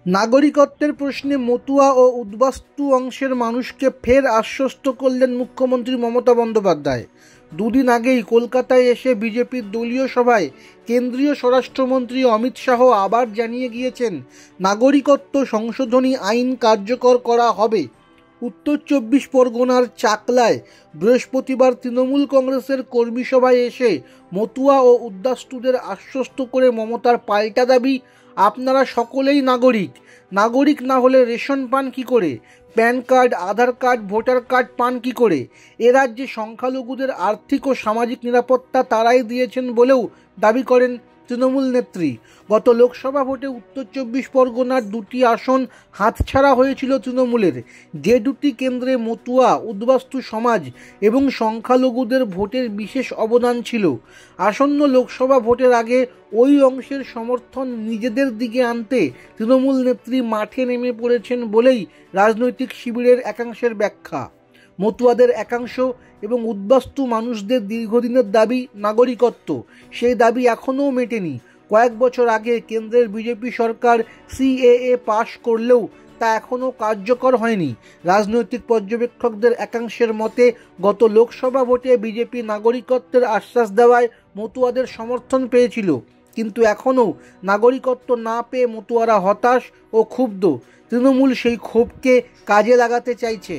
নাগরিকত্বের প্রশ্নে মতুয়া ও উদ্বাস্তু অংশের মানুষকে ফের আশ্বস্ত করলেন মুখ্যমন্ত্রী মমতা বন্দ্যোপাধ্যায়। দুদিন আগেই কলকাতায় এসে বিজেপির দলীয় সভায় কেন্দ্রীয় স্বরাষ্ট্রমন্ত্রী অমিত শাহ আবার জানিয়ে গিয়েছেন, নাগরিকত্ব সংশোধনী আইন কার্যকর করা হবে। উত্তর ২৪ পরগনার চাকলায় বৃহস্পতিবার তৃণমূল কংগ্রেসের কর্মী সভায় এসে মতুয়া ও উদ্বাস্তুদের আশ্বস্ত করে মমতার পাল্টা দাবি, আপনারা সকলেই নাগরিক। নাগরিক না হলে রেশন পান কি করে? প্যান কার্ড, আধার কার্ড, ভোটার কার্ড পান কি করে? এ রাজ্যে সংখ্যালঘুদের আর্থিক ও সামাজিক নিরাপত্তা তারাই দিয়েছেন বলেও দাবি করেন তৃণমূল নেত্রী। গত লোকসভা ভোটে উত্তর ২৪ পরগনার দুটি আসন হাতছাড়া হয়েছিল তৃণমূলের, যে দুটি কেন্দ্রে মতুয়া, উদ্বাস্তু সমাজ এবং সংখ্যালঘুদের ভোটের বিশেষ অবদান ছিল। আসন্ন লোকসভা ভোটের আগে ওই অংশের সমর্থন নিজেদের দিকে আনতে তৃণমূল নেত্রী মাঠে নেমে পড়েছেন বলেই রাজনৈতিক শিবিরের একাংশের ব্যাখ্যা। মতুয়াদের একাংশ এবং উদ্বাস্তু মানুষদের দীর্ঘদিনের দাবি নাগরিকত্ব, সেই দাবি এখনও মেটেনি। কয়েক বছর আগে কেন্দ্রের বিজেপি সরকার সিএএ পাশ করলেও তা এখনও কার্যকর হয়নি। রাজনৈতিক পর্যবেক্ষকদের একাংশের মতে, গত লোকসভা ভোটে বিজেপি নাগরিকত্বের আশ্বাস দেওয়ায় মতুয়াদের সমর্থন পেয়েছিল, কিন্তু এখনও নাগরিকত্ব না পেয়ে মতুয়ারা হতাশ ও ক্ষুব্ধ। তৃণমূল সেই ক্ষোভকে কাজে লাগাতে চাইছে।